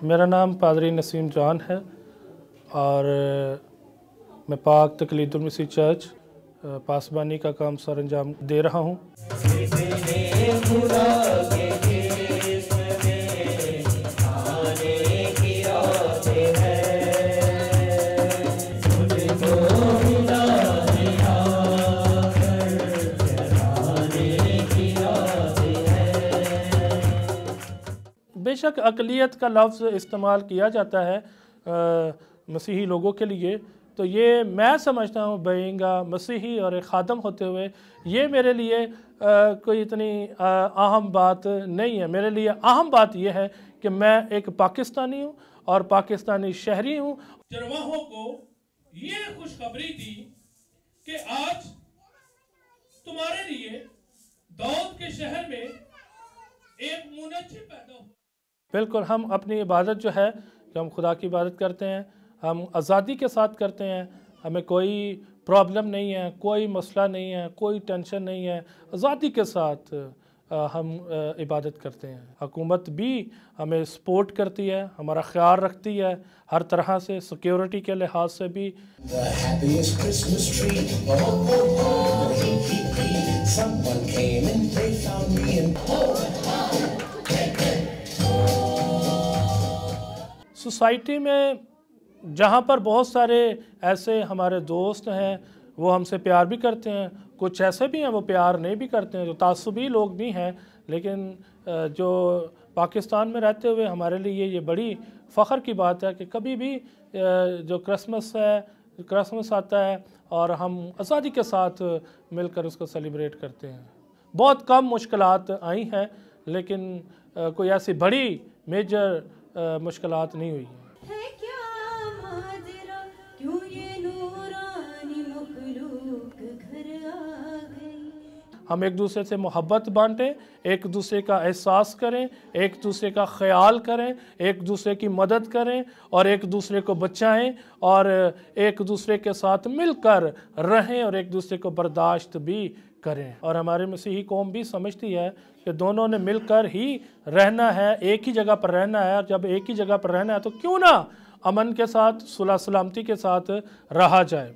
मेरा नाम पादरी नसीम जान है और मैं पाक तकलीदुल मसीह चर्च पासबानी का काम सर अंजाम दे रहा हूँ। बेशक अक़लियत का लफ्ज़ इस्तेमाल किया जाता है मसीही लोगों के लिए, तो ये मैं समझता हूँ बीइंग मसीही और एक ख़ादम होते हुए ये मेरे लिए कोई इतनी अहम बात नहीं है। मेरे लिए अहम बात यह है कि मैं एक पाकिस्तानी हूँ और पाकिस्तानी शहरी हूँ। चरवाहों को ये खुशखबरी दी कि आज तुम्हारे लिए दाऊद के शहर में एक मुनज्जिम पैदा हुआ। बिल्कुल, हम अपनी इबादत जो है कि हम खुदा की इबादत करते हैं, हम आज़ादी के साथ करते हैं, हमें कोई प्रॉब्लम नहीं है, कोई मसला नहीं है, कोई टेंशन नहीं है, आज़ादी के साथ हम इबादत करते हैं। हुकूमत भी हमें सपोर्ट करती है, हमारा ख्याल रखती है हर तरह से, सिक्योरिटी के लिहाज से भी। सोसाइटी में जहाँ पर बहुत सारे ऐसे हमारे दोस्त हैं वो हमसे प्यार भी करते हैं, कुछ ऐसे भी हैं वो प्यार नहीं भी करते हैं, जो तासुबी लोग भी हैं, लेकिन जो पाकिस्तान में रहते हुए हमारे लिए ये बड़ी फ़ख्र की बात है कि कभी भी जो क्रिसमस आता है और हम आज़ादी के साथ मिलकर उसको सेलिब्रेट करते हैं। बहुत कम मुश्किलात आई हैं, लेकिन कोई ऐसी बड़ी मेजर मुश्किलात नहीं हुई हैं। हम एक दूसरे से मोहब्बत बांटें, एक दूसरे का एहसास करें, एक दूसरे का ख्याल करें, एक दूसरे की मदद करें और एक दूसरे को बचाएं और एक दूसरे के साथ मिलकर रहें और एक दूसरे को बर्दाश्त भी करें। और हमारे मसीही कौम भी समझती है कि दोनों ने मिलकर ही रहना है, एक ही जगह पर रहना है, और जब एक ही जगह पर रहना है तो क्यों ना अमन के साथ, सुलह सलामती के साथ रहा जाए।